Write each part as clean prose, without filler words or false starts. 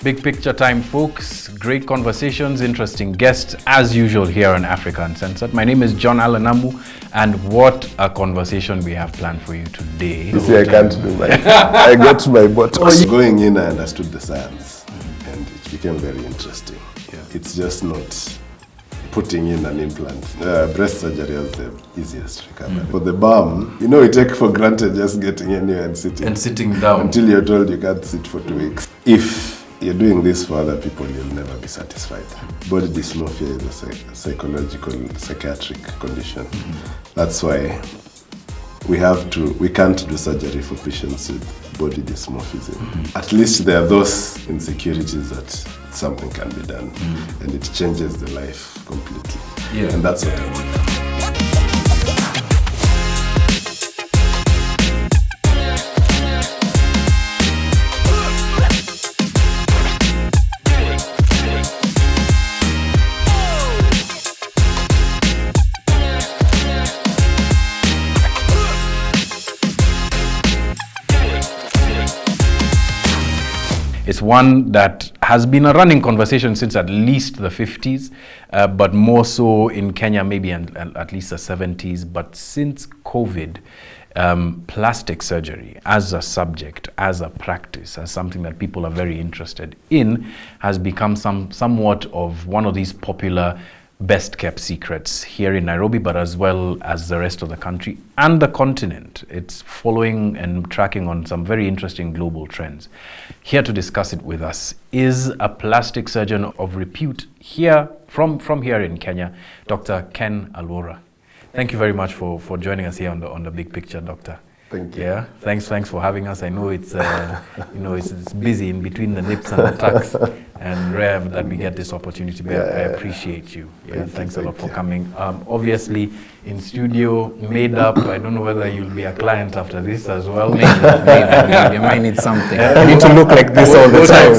Big picture time, folks. Great conversations, interesting guests, as usual here on Africa Uncensored. My name is John Allan Namu, and what a conversation we have planned for you today. You see, I can't do my... I got my buttocks. Going in, I understood the science, and it became very interesting. Yeah. It's just not putting in an implant. Breast surgery is the easiest recovery. For the bum, you know, we take for granted just getting anywhere and sitting. And sitting down. Until you're told you can't sit for 2 weeks. If you're doing this for other people, you'll never be satisfied. Body dysmorphia is a psychological, psychiatric condition. That's why we can't do surgery for patients with body dysmorphism. At least there are those insecurities that something can be done, and it changes the life completely. Yeah. And that's what I want. It's one that has been a running conversation since at least the 50s, but more so in Kenya, maybe at least the 70s. But since COVID, plastic surgery as a subject, as a practice, as something that people are very interested in, has become somewhat of one of these popular best kept secrets here in Nairobi, but as well as the rest of the country and the continent. It's following and tracking on some very interesting global trends. Here to discuss it with us is a plastic surgeon of repute here from here in Kenya, Dr. Ken Aluora. Thank you very much for joining us here on the big picture, Doctor. Thank you. Yeah, thanks for having us. I know it's it's busy in between the nips and the tucks, and rare that we get this opportunity. But I appreciate you. Yeah, thanks a lot for coming. Obviously, in studio, made up. I don't know whether you'll be a client after this as well. Maybe. You might need something. I need to look like this all the time.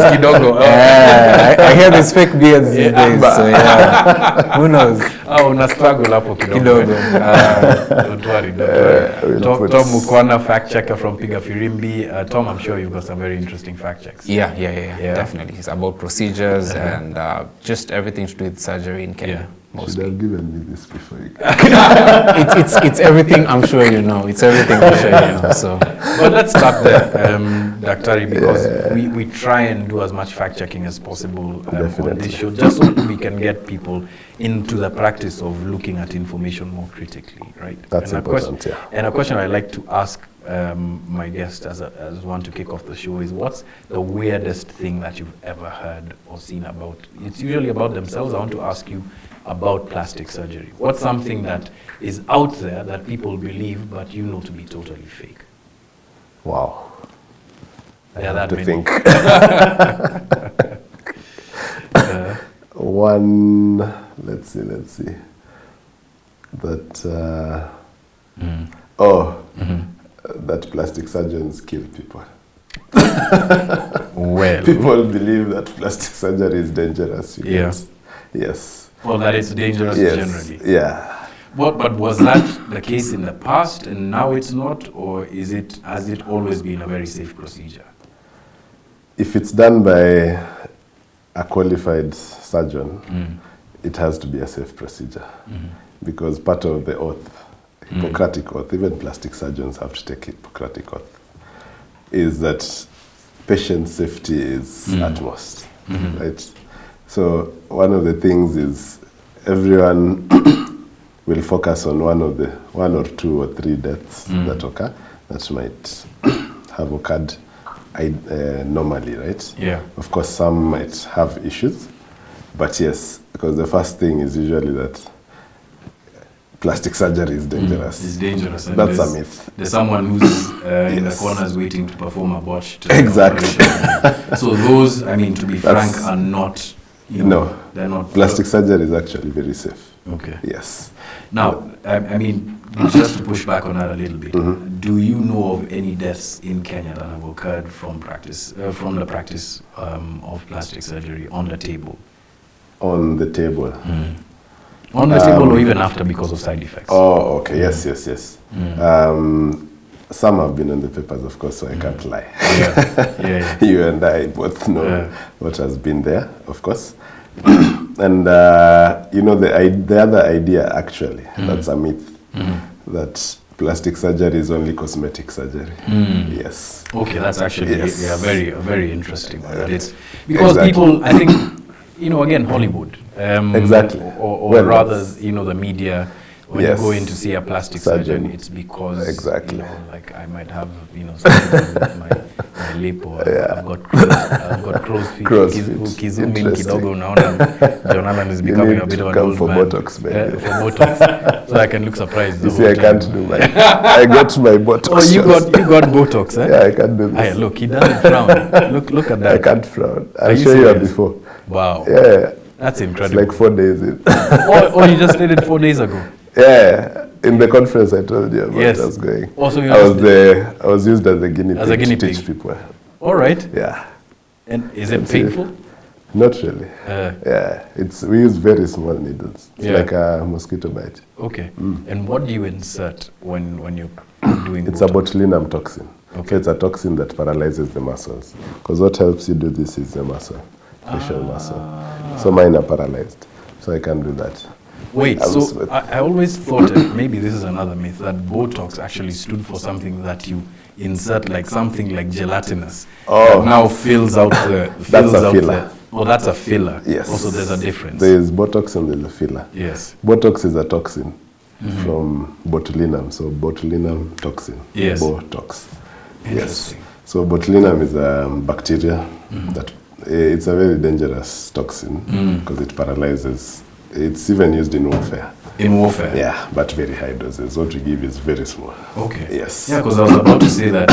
I hear these fake beards these days, so yeah. Who knows? Una struggle hapo kidogo. Don't worry. Tom Mukwana, fact checker from Piga Firimbi. Tom, I'm sure you've got some very interesting fact checks. Yeah, definitely. It's about procedures and just everything to do with surgery in Kenya. Mostly. Should have given me this before you it's everything I'm sure you know. It's everything I'm sure you know. So, but let's start there, Dr. because we try and do as much fact checking as possible on this show, just so we can get people into the practice of looking at information more critically, right? That's important. And a question I like to ask my guest as one to kick off the show is, what's the weirdest thing that you've ever heard or seen about? It's usually about themselves. I want to ask you about plastic surgery. What's something that is out there that people believe but you know to be totally fake? Wow. I have to many. think. One, let's see. That, that plastic surgeons kill people. Well. People believe that plastic surgery is dangerous. Yes. Well, that it's dangerous generally. Yeah. But was that the case in the past and now it's not, or has it always been a very safe procedure? If it's done by a qualified surgeon, it has to be a safe procedure. Because part of the oath, Hippocratic oath, even plastic surgeons have to take Hippocratic oath, is that patient safety is utmost, right? So one of the things is everyone will focus on one or two or three deaths that occur that might have occurred normally, right? Yeah. Of course, some might have issues, but yes, because the first thing is usually that plastic surgery is dangerous. It's dangerous. And that's a myth. There's someone who's in the corners waiting to perform a botched exactly. So those, to be frank, are not. No, they're not. Plastic surgery is actually very safe. Okay. Yes. Now, just to push back on that a little bit, do you know of any deaths in Kenya that have occurred from the practice of plastic surgery on the table? On the table. On the table or even after because of side effects? Oh, okay. Yes. Some have been in the papers, of course, so I can't lie. Yeah. You and I both know what has been there, of course. And, you know, the other idea, actually, that's a myth, that plastic surgery is only cosmetic surgery. Yes. Okay, that's actually a very interesting one. It's because Exactly. people, I think, you know, again, Hollywood. Exactly. Or Well, rather, you know, the media. When Yes. you go in to see a plastic surgeon, it's because, Exactly. you know, like I might have, you know, something with my lip, or I've got crow's feet. Crow's feet. Kizumi Interesting. kidogo unaona John Allan is becoming need a bit to of an come old for man. Botox, maybe. For Botox, so I can look surprised. You the see, whole I can't time. do my, I got my Botox. Oh, you got Botox, eh? Yeah, I can't do this. Aye, look, he doesn't frown. Look at that. I can't frown. Are I'll you show you serious? before. Wow. Yeah. That's It's incredible. like 4 days in. Oh, you just did it 4 days ago. Yeah. In the conference I told you about, Yes. I was going. Also, you I was used as a guinea pig As a guinea to teach pig. people. All right. Yeah. And is it That's it. painful? Not really. Uh, Yeah. We use very small needles. It's Yeah. like a mosquito bite. Okay. And what do you insert when you're doing It's Botox? a botulinum toxin. Okay. So it's a toxin that paralyzes the muscles. Because what helps you do this is the muscle, facial muscle. So mine are paralyzed. So I can do that. Wait, I was so with- I always thought, and maybe this is another myth, that Botox actually stood for something that you insert, like something like gelatinous. Oh. That now fills out the... That's a filler. Oh, that's a filler. Yes. Also, there's a difference. There is Botox and there's a filler. Yes. Botox is a toxin from botulinum. So botulinum toxin. Yes. Botox. Yes. Interesting. So botulinum is a bacteria that it's a very dangerous toxin because it paralyzes. It's even used in warfare. In warfare? Yeah, but very high doses. What we give is very small. Okay. Yes. Yeah, because I was about to say that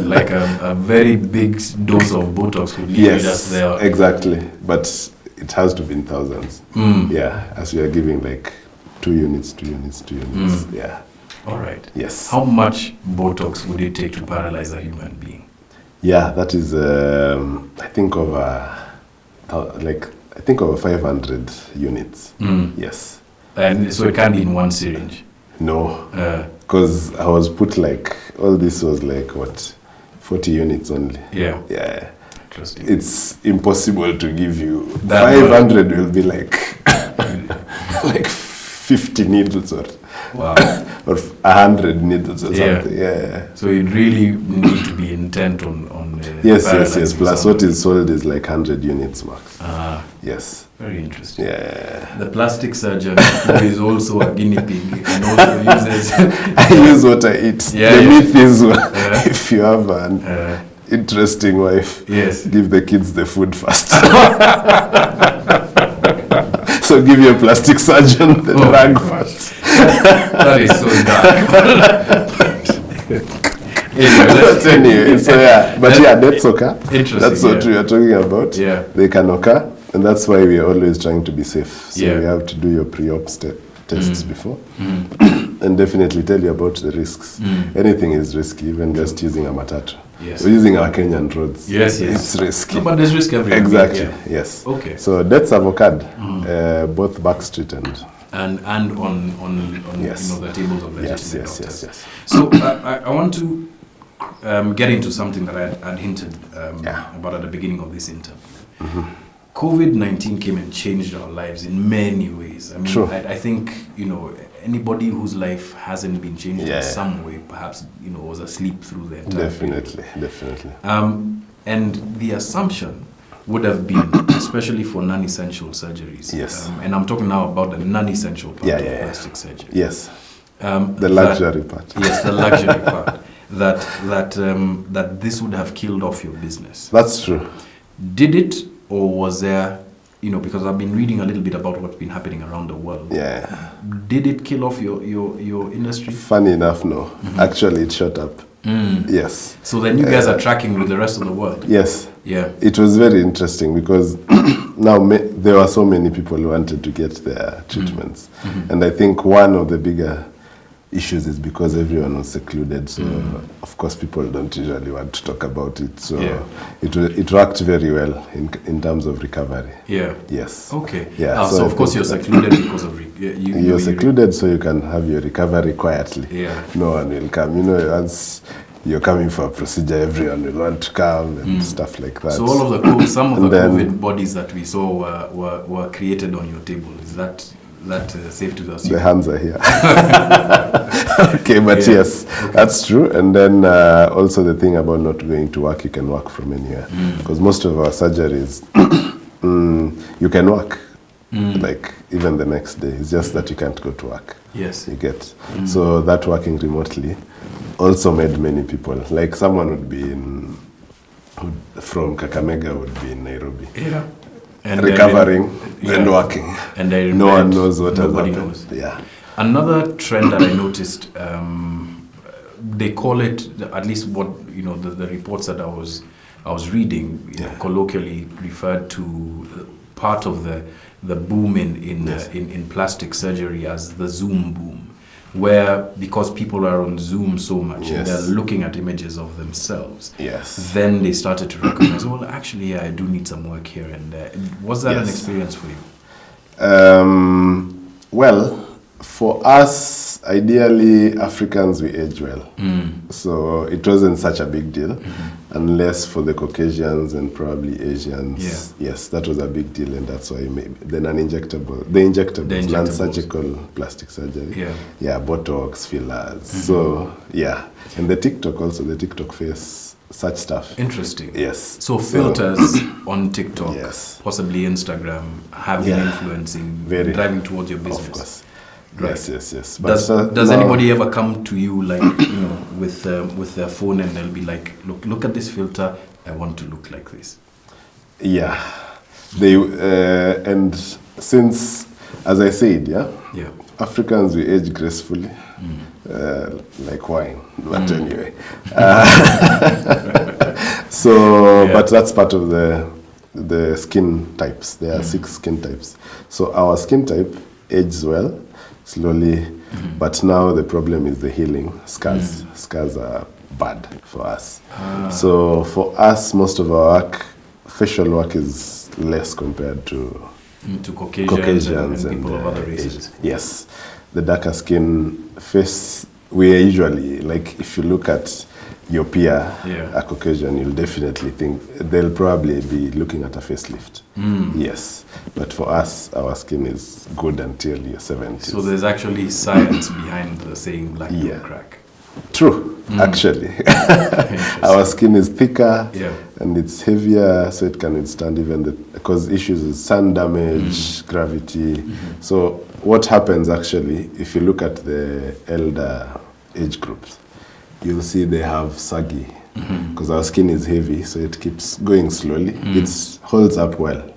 like a very big dose of Botox would leave us Yes, there. exactly. But it has to be in thousands. Yeah, as we are giving like 2 units. Yeah. All right. Yes. How much Botox would it take to paralyze a human being? Yeah, that is, I think over 500 units. Yes. And so it can't be in one syringe. No, Uh, because I was put like, all this was like, what, 40 units only. yeah. Yeah. Interesting. It's impossible to give you, That 500 will be like, like 50 needles or Wow. or 100 needles or Yeah. something. Yeah. So you really need to be intent on Yes. paralyzing Plus, someone. what is sold is like 100 units max. Ah, Yes. very interesting. Yeah. The plastic surgeon who is also a guinea pig and also uses I use what I eat. Yeah, The yeah. myth is if you have an interesting wife, yes. give the kids the food first. So give your plastic surgeon the Oh my drug gosh. first. That is so dark. Anyway, so yeah, but yeah, that's okay. Interesting, That's what yeah. we are talking about. Yeah. They can occur, and that's why we are always trying to be safe. So Yeah. we have to do your pre-op tests before, and definitely tell you about the risks. Anything is risky, even just using a matatu. Yes. We're using our Kenyan roads. Yes, yes. It's risky. No, but there's risk everywhere. Exactly. Yeah. Yes. Okay. So deaths have occurred, both Backstreet and And on Yes. you know, the tables of yes, legitimate yes, doctors. yes, yes. So I want to get into something that I had hinted about at the beginning of this interview. COVID-19 came and changed our lives in many ways. I mean, True. I think, you know, anybody whose life hasn't been changed Yeah. in some way, perhaps, you know, was asleep through the entire period. Definitely. And the assumption would have been, especially for non-essential surgeries. Yes. And I'm talking now about the non-essential part Yeah, of yeah, yeah. plastic surgery. Yes. The The luxury part. Yes, the luxury part. That this would have killed off your business. That's true. Did it, or was there, you know, because I've been reading a little bit about what's been happening around the world. Yeah. Did it kill off your industry? Funny enough, no. Actually, it shot up. Yes. So then you guys are tracking with the rest of the world. Yes. Yeah. It was very interesting because now there were so many people who wanted to get their treatments. And I think one of the bigger issues is because everyone was secluded. So of course people don't usually want to talk about it. So it worked very well in terms of recovery. Yeah. Yes. Okay. Yeah. So of course you're secluded because of you're secluded, so you can have your recovery quietly. Yeah. No one will come. You know, once you're coming for a procedure, everyone will want to come and stuff like that. So all of the some of the COVID bodies that we saw were created on your table. Is that safe to assume? The hands are here. Okay, but yes, that's true. And then also the thing about not going to work, you can work from anywhere. Because most of our surgeries, you can work, like even the next day. It's just that you can't go to work. Yes. You get. So that working remotely also made many people, like someone would be from Kakamega would be in Nairobi. Yeah. And recovering and working. And no one knows what has nobody happened. knows. Yeah. Another trend that I noticed, they call it, at least what the reports that I was reading, colloquially referred to part of the boom in plastic surgery as the Zoom boom, where because people are on Zoom so much, they're looking at images of themselves. Yes. Then they started to recognize, well, actually, I do need some work here and there. Was that an experience for you? Well, for us, ideally, Africans, we age well. So it wasn't such a big deal, unless for the Caucasians and probably Asians. Yeah. Yes, that was a big deal, and that's why maybe the injectable, non-surgical plastic surgery. Yeah, Botox, fillers. So, yeah. And the TikTok face, such stuff. Interesting. Yes. So filters on TikTok, possibly Instagram, have been influencing, driving towards your business. Of course. Right. Yes. But does anybody ever come to you like with their phone and they'll be like, look at this filter, I want to look like this? Yeah, they and since, as I said, Africans, we age gracefully, like wine. But anyway, but that's part of the skin types. There are 6 skin types. So our skin type ages well, slowly, but now the problem is the healing. Scars are bad for us. So for us, most of our work, facial work, is less compared to Caucasians and people of other races. Yes, the darker skin face, we are usually, like, if you look at your peer, a Caucasian, you'll definitely think they'll probably be looking at a facelift. Yes, but for us, our skin is good until your 70s. So there's actually science behind the saying black don't crack. True, actually. Our skin is thicker and it's heavier, so it can withstand even because issues is sun damage, gravity. So what happens actually, if you look at the elder age groups, you'll see they have saggy, because our skin is heavy, so it keeps going slowly. It holds up well.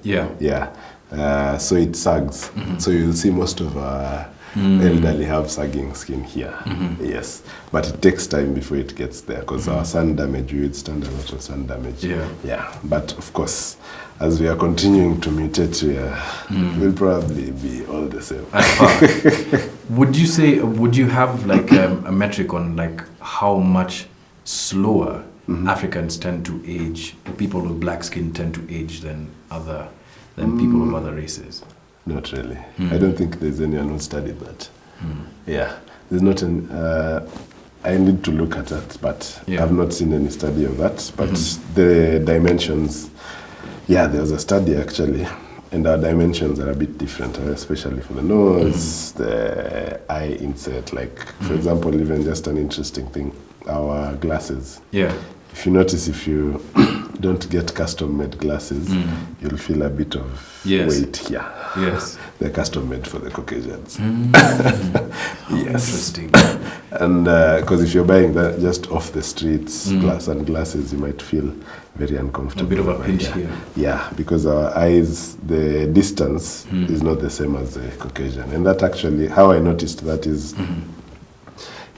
So it sags. So you'll see most of our elderly have sagging skin here. Yes, but it takes time before it gets there, because our sun damage, we withstand a lot of sun damage. But of course, as we are continuing to mutate, we'll probably be all the same. Would you have like a metric on like how much slower Africans tend to age, or people with black skin tend to age than people of other races? Not really. I don't think there's anyone who studied that. There's not I need to look at that, but I've not seen any study of that. But the dimensions, there was a study actually, and our dimensions are a bit different, especially for the nose, the eye insert. Like, for example, even just an interesting thing, our glasses. If you notice, if you don't get custom-made glasses, you'll feel a bit of weight here. They're custom-made for the Caucasians. Interesting. And because if you're buying that just off the streets, glasses, you might feel very uncomfortable. A bit of a pinch here. Yeah, because our eyes, the distance is not the same as the Caucasian. And that actually, how I noticed that is,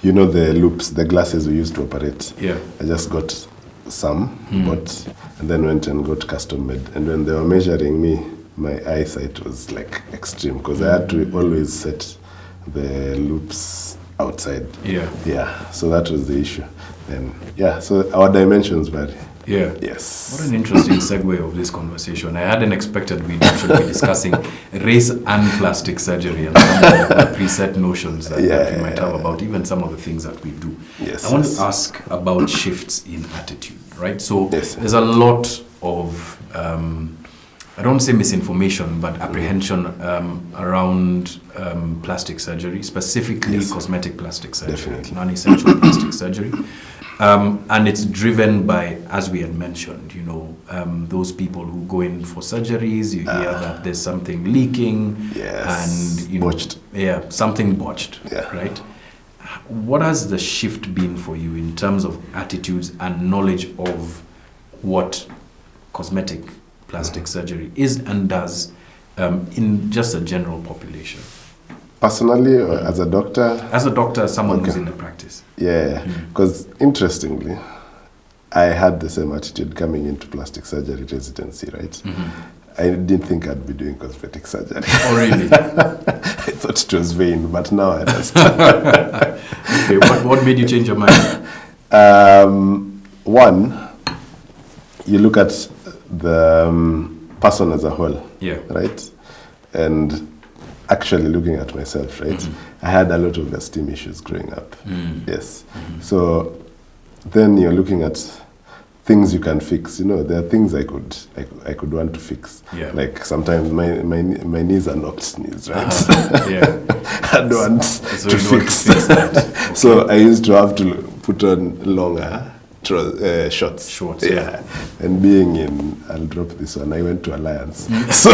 you know, the loops, the glasses we used to operate. I just got some, and then went and got custom made. And when they were measuring me, my eyesight was like extreme, because I had to always set the loops outside. Yeah. So that was the issue. And so our dimensions vary. Yeah. Yes. What an interesting segue of this conversation. I hadn't expected we'd actually be discussing race and plastic surgery and some of the preset notions that we might have about even some of the things that we do. Yes. I want to ask about shifts in attitude, right? So Yes. there's a lot of, I don't say misinformation, but apprehension around plastic surgery, specifically cosmetic plastic surgery, Definitely. non-essential plastic surgery. And it's driven by, as we had mentioned, those people who go in for surgeries, you hear that there's something leaking, and botched. Something botched, Yeah. right? What has the shift been for you in terms of attitudes and knowledge of what cosmetic plastic surgery is and does in just a general population? Personally, or as a doctor? As a doctor, someone who's in the practice. Yeah, because interestingly, I had the same attitude coming into plastic surgery residency, right? I didn't think I'd be doing cosmetic surgery. Oh, really? I thought it was vain, but now I understand. Okay, what made you change your mind? One, you look at the person as a whole, right? And actually looking at myself, right? I had a lot of esteem issues growing up. Yes. So then you're looking at things you can fix. There are things I could want to fix. Yeah. Like sometimes my knees are knocked knees, right? I don't want to fix that. Okay. So I used to have to put on longer shorts. Shorts, yeah. And being in, I'll drop this one, I went to Alliance. So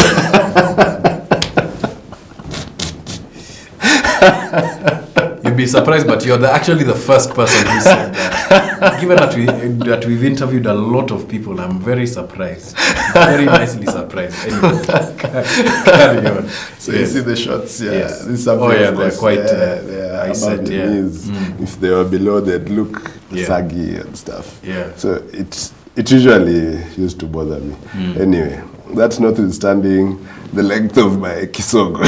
you'd be surprised, but you're actually the first person who said that. Given that we've interviewed a lot of people, I'm very surprised. Very nicely surprised. Anyway, carry on. So you see the shots, Yes. This is something, they're quite they're eyesight, above the knees. If they were below, they'd look saggy and stuff. Yeah. So it usually used to bother me. Anyway, that's notwithstanding the length of my kisogo.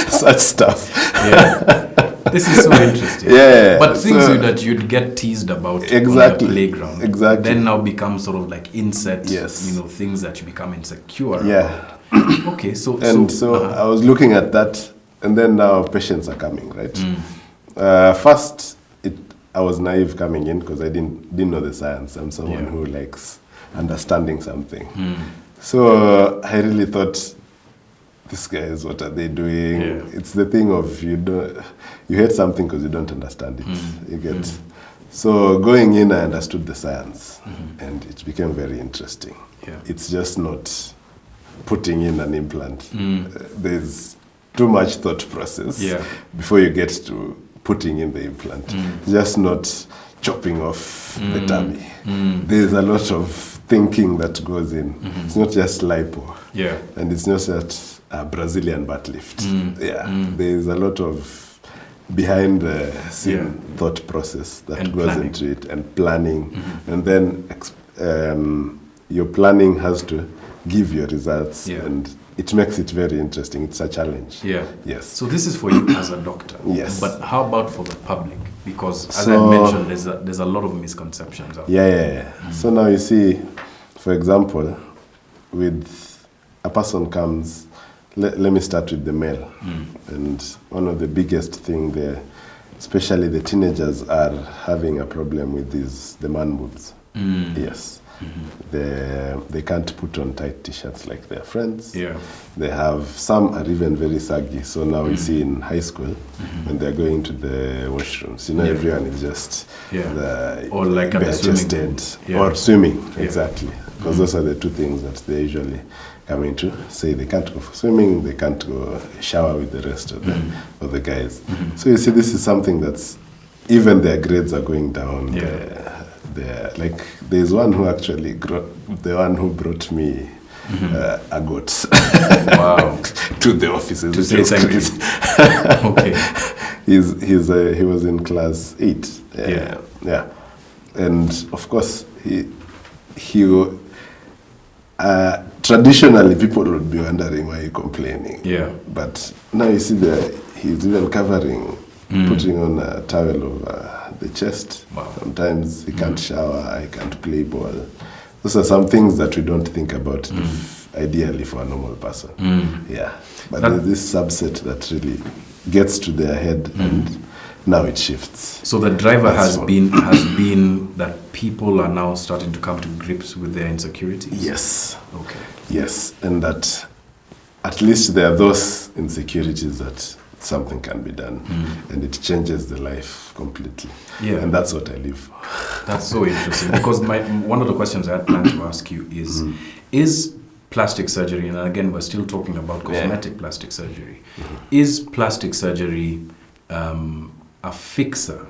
Such stuff. Yeah. This is so interesting. Yeah. But things so, that you'd get teased about exactly, on the playground. Exactly. Then now become sort of like inset, yes. Things that you become insecure Yeah. about. Okay, so I was looking at that, and then now patients are coming, right? First, I was naive coming in because I didn't know the science. I'm someone who likes understanding something. So I really thought, these guys, what are they doing? Yeah. It's the thing of you hate something because you don't understand it. You get. So going in, I understood the science, and it became very interesting. Yeah. It's just not putting in an implant. There's too much thought process before you get to putting in the implant. Just not chopping off the tummy. There's a lot of thinking that goes in. It's not just lipo. Yeah. And it's not just a Brazilian butt lift. There's a lot of behind the scene thought process that and goes planning. Into it, and planning. And then your planning has to give your results, and it makes it very interesting. It's a challenge. Yeah. Yes. So this is for you as a doctor. Yes. But how about for the public? Because as I mentioned, there's a lot of misconceptions out there. So now you see, for example, with a person comes, let me start with the male. And one of the biggest thing there, especially the teenagers, are having a problem with the man boobs. Yes. They can't put on tight t-shirts like their friends. Yeah. They have, some are even very saggy. So now we see in high school when they're going to the washrooms, everyone is just or like at the swimming pool. Or swimming, exactly. Because those are the two things that they usually come into. Say they can't go for swimming, they can't go shower with the rest of the guys. So you see, this is something that's, even their grades are going down. Like, there's one who actually, the one who brought me a goat to the office. To say thank you. Okay. He was in class 8. And of course, he tried traditionally people would be wondering why you're complaining. Yeah. But now you see he's even covering, putting on a towel over the chest. Wow. Sometimes he can't shower, he can't play ball. Those are some things that we don't think about ideally for a normal person. Yeah. But there's this subset that really gets to their head and now it shifts. So the driver has been that people are now starting to come to grips with their insecurities? Yes. Okay. Yes. And that at least there are those insecurities that something can be done and it changes the life completely. Yeah. And that's what I live for. That's so interesting because one of the questions I had planned to ask you is plastic surgery, and again we're still talking about cosmetic plastic surgery, is plastic surgery a fixer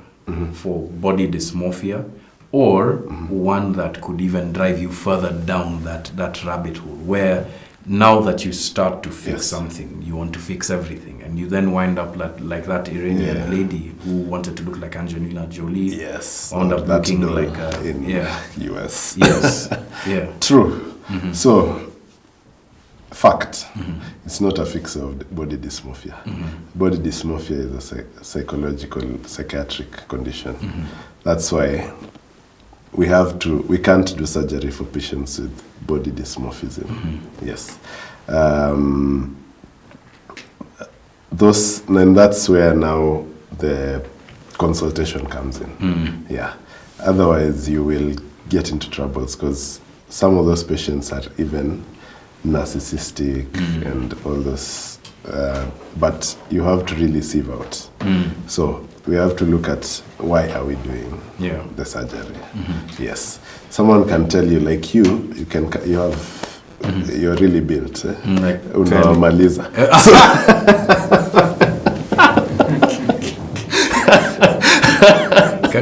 for body dysmorphia, or one that could even drive you further down that rabbit hole where now that you start to fix something, you want to fix everything, and you then wind up like that Iranian lady who wanted to look like Angelina Jolie. Yes. Wound up looking like in US. Yes. Yeah. True. So, fact, it's not a fixer of the body dysmorphia. Body dysmorphia is a psychological, psychiatric condition. That's why we can't do surgery for patients with body dysmorphism. Yes. And that's where now the consultation comes in. Yeah. Otherwise, you will get into troubles because some of those patients are even narcissistic and all those, but you have to really sieve out. So we have to look at why are we doing the surgery. Yes, someone can tell you like you're really built. Like Unamaliza.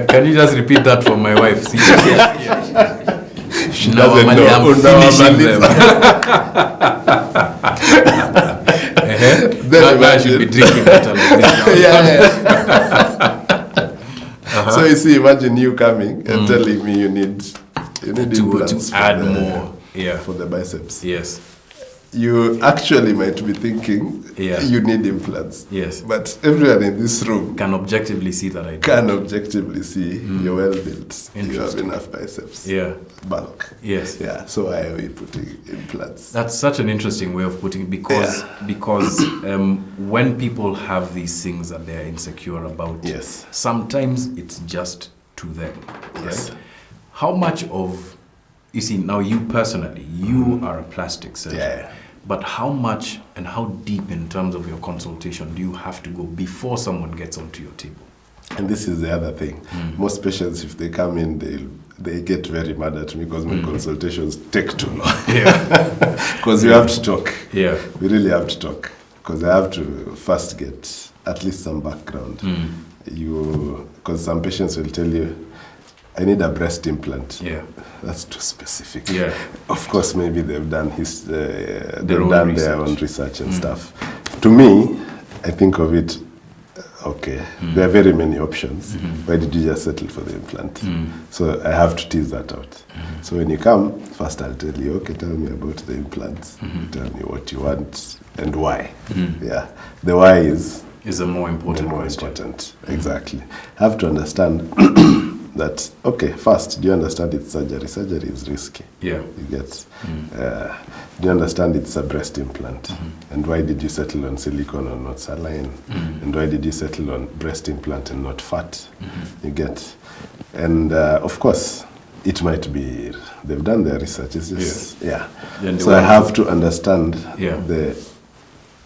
Can you just repeat that for my wife? See? She doesn't know. I'm finishing them. Then I should be drinking water like this. So you see, imagine you coming and telling me you need implants to add more for the biceps. Yes. You actually might be thinking you need implants. Yes. But everyone in this room can objectively see that I do. Can objectively see you're well built. You have enough biceps. Yeah. Bulk. Yes. Yeah. So why are we putting implants? That's such an interesting way of putting it because when people have these things that they're insecure about, sometimes it's just to them. Yes. Right? How much of, you see, now you personally, you are a plastic surgeon. Yeah. But how much and how deep in terms of your consultation do you have to go before someone gets onto your table? And this is the other thing. Most patients, if they come in, they get very mad at me because my consultations take too long. Because you have to talk. Yeah. We really have to talk. Because I have to first get at least some background. Because some patients will tell you, I need a breast implant. Yeah. That's too specific. Yeah. Of course, maybe they've done their own research and stuff. To me, I think of it, okay, there are very many options. Why did you just settle for the implant? So I have to tease that out. So when you come, first I'll tell you, okay, tell me about the implants. Tell me what you want and why. Yeah. The why is a more important question. Exactly. Have to understand that, okay, first, do you understand it's surgery? Surgery is risky. Yeah. You get, do you understand it's a breast implant? And why did you settle on silicone or not saline? And why did you settle on breast implant and not fat? You get, and of course, it might be, they've done their research, it's just, So I have to understand the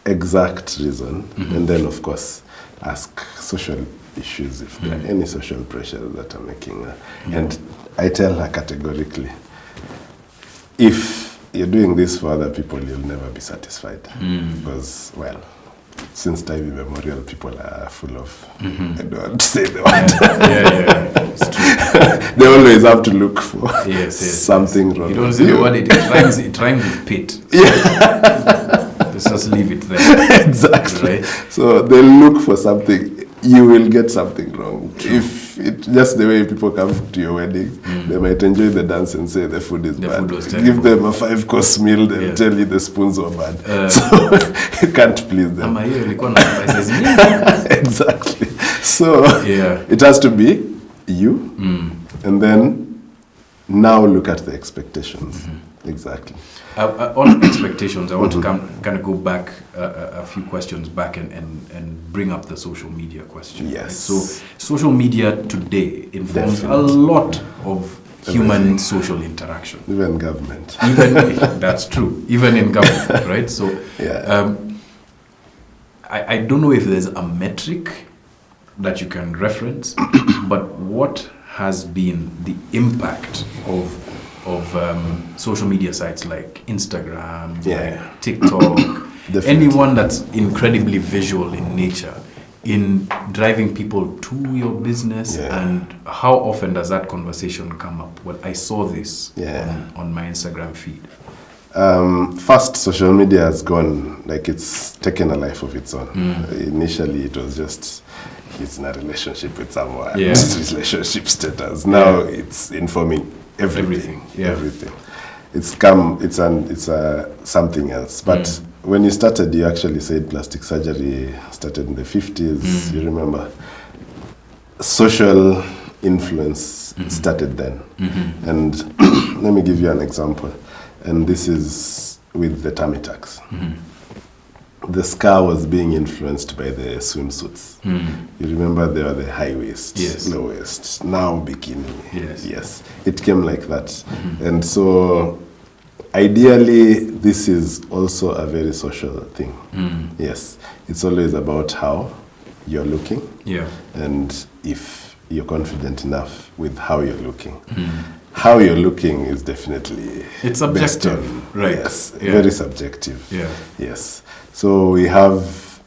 exact reason, and then of course, ask social issues, if there are any social pressures that are making her. And I tell her categorically, if you're doing this for other people, you'll never be satisfied. Because, well, since time immemorial, people are full of, I don't want to say the word. It's true. They always have to look for something wrong. You don't say the word, it rhymes with pit. Let's just leave it there. Exactly. Right? So they'll look for something. You will get something wrong. True. If just the way people come to your wedding, they might enjoy the dance and say the food is bad. Give them a 5-course meal, they'll tell you the spoons were bad. So you can't please them. Exactly. So it has to be you, and then now look at the expectations. Exactly. On expectations, I want to kind of go back a few questions back and bring up the social media question. Yes. Right? So social media today informs a lot of human social interaction. Even government. That's true. Even in government, right? So I don't know if there's a metric that you can reference, but what has been the impact of social media sites like Instagram, like TikTok, anyone that's incredibly visual in nature, in driving people to your business? And how often does that conversation come up? Well, I saw this on my Instagram feed. First, social media has gone, like it's taken a life of its own. Initially, it was just, he's in a relationship with someone, relationship status. Now it's informing everything. Everything. It's something else. But when you started, you actually said plastic surgery started in the 50s. You remember? Social influence started then. And let me give you an example. And this is with the tummy tucks. The scar was being influenced by the swimsuits. You remember there were the high waist, low waist, now bikini. Yes, it came like that. And so ideally, this is also a very social thing. Yes, it's always about how you're looking and if you're confident enough with how you're looking. How you're looking is definitely... It's subjective, right? Yes, very subjective. Yes. So we have...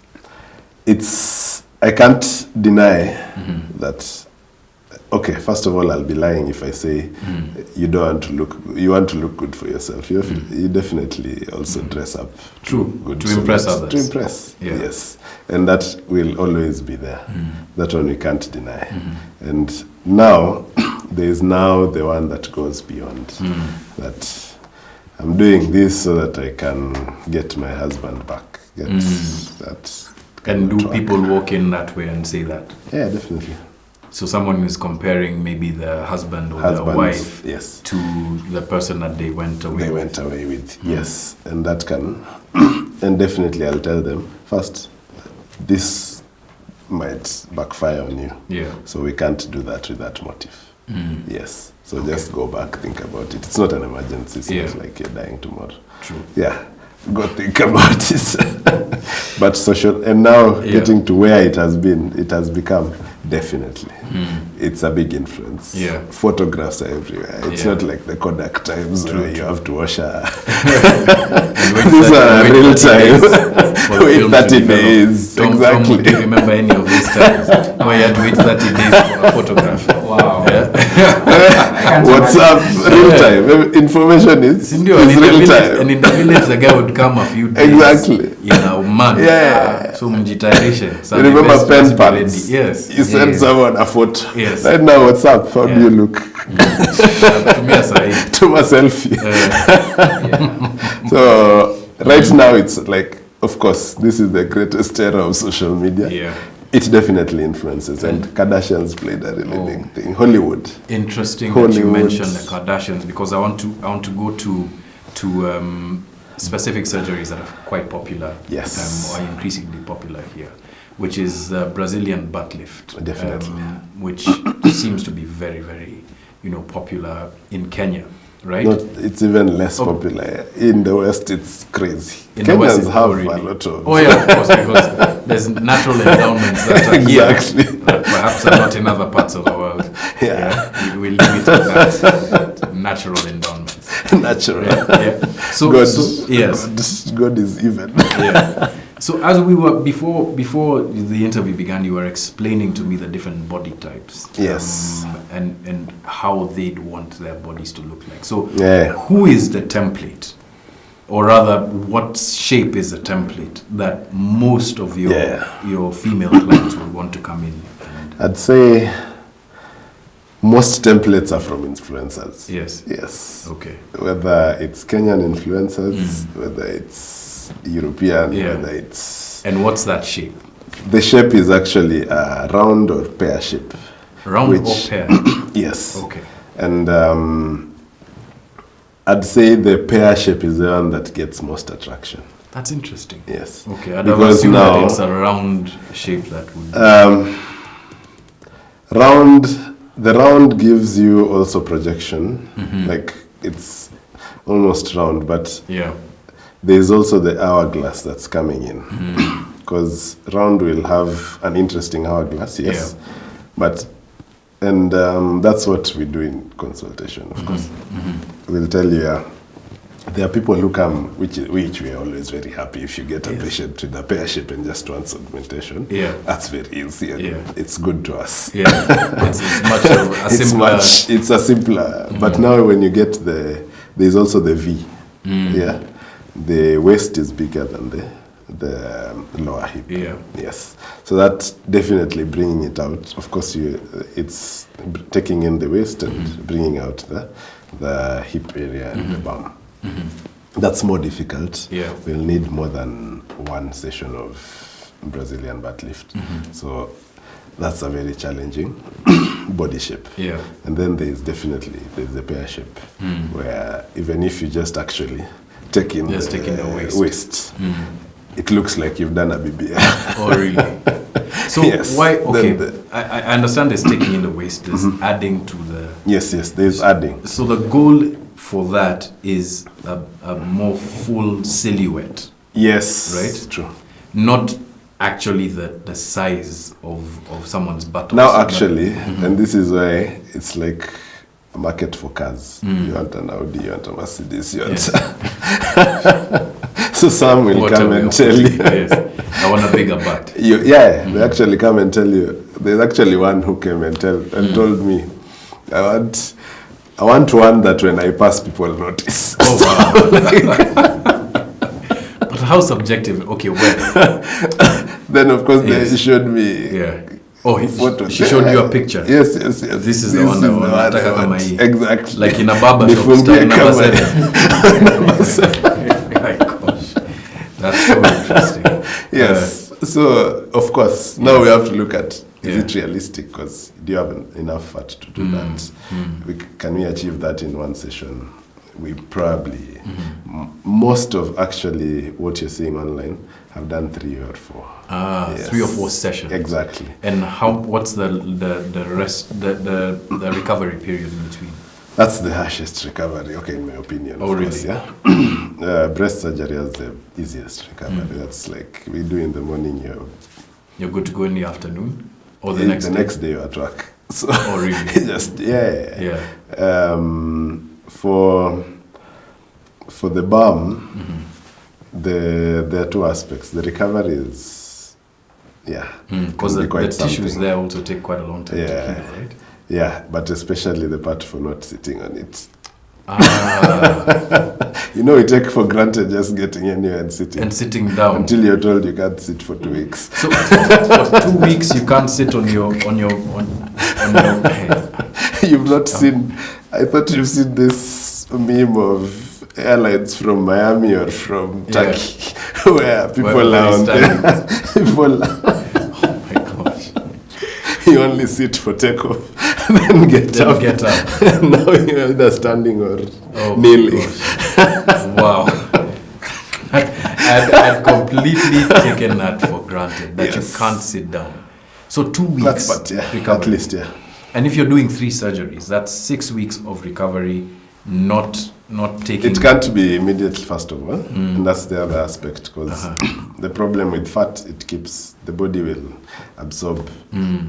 I can't deny that... Okay, first of all, I'll be lying if I say you want to look good for yourself. You definitely also dress up. Good to impress others. To impress, yes. And that will always be there. That one we can't deny. And now, there is now the one that goes beyond. That I'm doing this so that I can get my husband back. And do people walk in that way and say that? Yeah, definitely. So someone is comparing maybe the husband or the wife to the person that they went away with. Yes. And that can, and definitely I'll tell them, first, this might backfire on you. So we can't do that with that motive. Yes. So just go back, think about it. It's not an emergency. It's not like you're dying tomorrow. Yeah. Go think about it. But social, and now getting to where it has become, definitely. It's a big influence. Photographs are everywhere. It's not like the Kodak times where you have to wash these are real time. Wait 30 days. Exactly. Do you remember any of these times where you had to wait 30 days for a photograph? Wow. What's up? Real time. Information is real time. And in the village, the guy would come a few days. Exactly. In a month. So mjitayarishe. You remember pen pals? Yes. You send someone a photo. Yes. Right now, what's up? How do you look? To my selfie. So right now, it's like, of course, this is the greatest era of social media. It definitely influences, and Kardashians played a really big thing. Hollywood. Interesting that you mentioned the Kardashians, because I want to go to specific surgeries that are quite popular. Or increasingly popular here, which is Brazilian butt lift. Definitely. Which seems to be very, very, popular in Kenya. Right? It's even less popular. In the West, it's crazy. Kenyans have a lot of... Oh yeah, of course, because there's natural endowments that are here. Perhaps are not in other parts of the world. We'll leave it at that. Natural endowments. Natural. So God is even. So as we were, before the interview began, you were explaining to me the different body types. And how they'd want their bodies to look like. So who is the template? Or rather, what shape is the template that most of your female clients would want to come in? I'd say most templates are from influencers. Yes. Yes. Okay. Whether it's Kenyan influencers, whether it's European, whether it's... And what's that shape? The shape is actually a round or pear shape. Round or pear? Yes. Okay. And I'd say the pear shape is the one that gets most attraction. That's interesting. Yes. Okay, I'd have assumed that it's a round shape that would... The round gives you also projection. Like, it's almost round, but there's also the hourglass that's coming in. Because round will have an interesting hourglass, yes. But, and that's what we do in consultation, of course. We'll tell you, there are people who come, which we are always very happy if you get a patient with a pear shape and just wants augmentation. That's very easy. And it's good to us. It's much a simpler. It's a simpler. But now when you get there's also the V. The waist is bigger than the lower hip. Yes. So that's definitely bringing it out. Of course, it's taking in the waist and bringing out the hip area and the bum. That's more difficult. We'll need more than one session of Brazilian butt lift. So that's a very challenging body shape. And then there's the pear shape, where even if you just actually take in the waist, it looks like you've done a BBL. Oh, really? So why? Okay, I understand there's taking in the waist, there's adding to the... Yes, there's adding. So the goal for that is a more full silhouette. Yes. Right? True. Not actually the size of someone's buttocks. Now actually, and this is why it's like a market for cars. You want an Audi, you want a Mercedes, you want... So some will come and tell you. I want a bigger butt. They actually come and tell you. There's actually one who came and told me, I want one that when I pass, people notice. Oh, wow. But how subjective? Okay, where? Then, of course, they showed me photos. She showed you a picture? Yes. This is the one that I want. Exactly. Like in a barber shop, number 7. My gosh. That's so interesting. Yes. So, of course, now we have to look at, is it realistic? Because do you have enough fat to do that? Can we achieve that in one session? We probably, most of actually what you're seeing online have done 3 or 4. 3 or 4 sessions. Exactly. And what's the rest, the recovery period in between? That's the harshest recovery, in my opinion. Oh, really? Course, breast surgery is the easiest recovery. That's like we do in the morning. You're good to go in the afternoon, or the next day you're at work. So oh, really? Just for the bum, there are 2 aspects. The recovery is because the tissues there also take quite a long time to heal, right? Yeah, but especially the part for not sitting on it. We take for granted just getting anywhere and sitting. And sitting down. Until you're told you can't sit for 2 weeks. So for 2 weeks you can't sit on your head. You've not seen, I thought you've seen this meme of airlines from Miami or from Turkey where people are on there. Oh my gosh. You only sit for takeoff. Then get up. Now you're either standing or kneeling. Wow. I'd completely taken that for granted, that you can't sit down. So 2 weeks recovery. At least, And if you're doing 3 surgeries, that's 6 weeks of recovery, not taking... It can't be immediately, first of all. And that's the other aspect, because the problem with fat, the body will absorb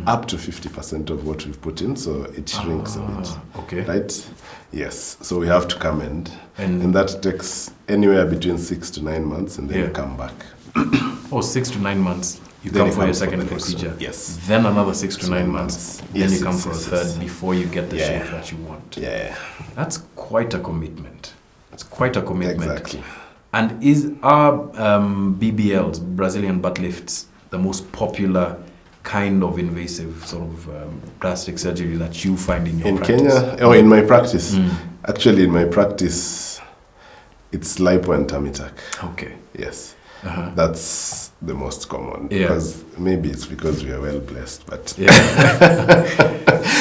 up to 50% of what we've put in, so it shrinks a bit. Okay. Right? Yes. So we have to come and that takes anywhere between 6 to 9 months, and then you come back. 6 to 9 months. You come for your second procedure. Yes. Then another 6 to 9 months. Then you come for a third before you get the shape that you want. Yeah. That's quite a commitment. It's quite a commitment. Exactly. And is our BBLs, Brazilian butt lifts, the most popular kind of invasive sort of plastic surgery that you find in your practice? Kenya? Oh, in my practice? Actually, in my practice, it's lipo and tummy tuck. Okay. Yes. That's the most common. Yeah. Because maybe it's because we are well blessed, but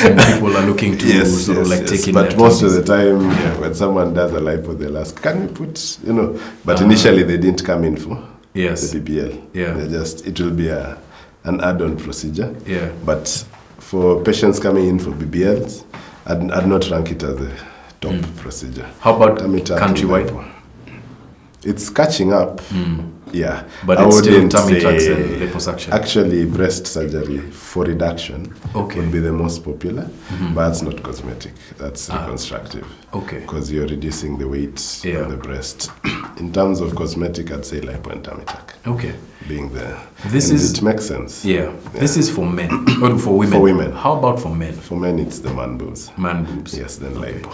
and people are looking to sort of like take in. But most of the time, when someone does a lipo, they'll ask, "Can we put?" But initially they didn't come in for the BBL. Yeah. It will be an add-on procedure. Yeah. But for patients coming in for BBLs, I'd not rank it as a top procedure. How about countrywide? It's catching up. Yeah. But it's still tummy tucks and liposuction. Actually, breast surgery for reduction would be the most popular, but that's not cosmetic. That's reconstructive. Okay. Because you're reducing the weight on the breast. In terms of cosmetic, I'd say lipo and tummy tuck. Okay. Being there. It makes sense. Yeah. This is for men. Or for women? For women. How about for men? For men, it's the man boobs. Man boobs. Yes, then lipo.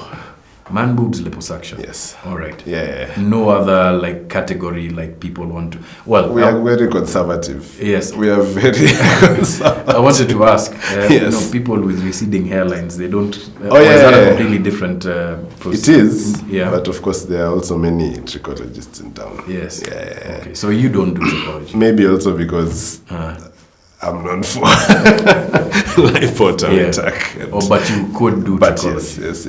Man boobs, liposuction. Yes. All right. Yeah. No other category people want to. Well, we are very conservative. Yes. We are very conservative. I wanted to ask. People with receding hairlines, they don't. Is that a completely different process? It is. Yeah. But of course, there are also many trichologists in town. Yes. Yeah. Okay. So you don't do trichology. Maybe also because I'm known for lipo tummy tuck. But you could do trichology. Yes.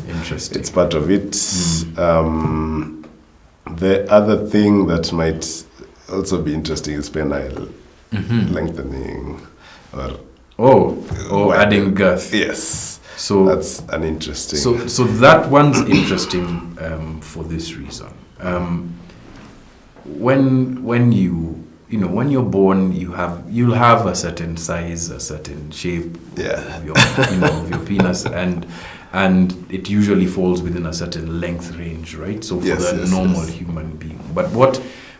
Interesting. It's part of it. The other thing that might also be interesting is penile lengthening or adding girth. Yes. So that's an interesting. So that one's interesting for this reason. When you're born, you'll have a certain size, a certain shape of your penis, and it usually falls within a certain length range, right? So for the normal human being. But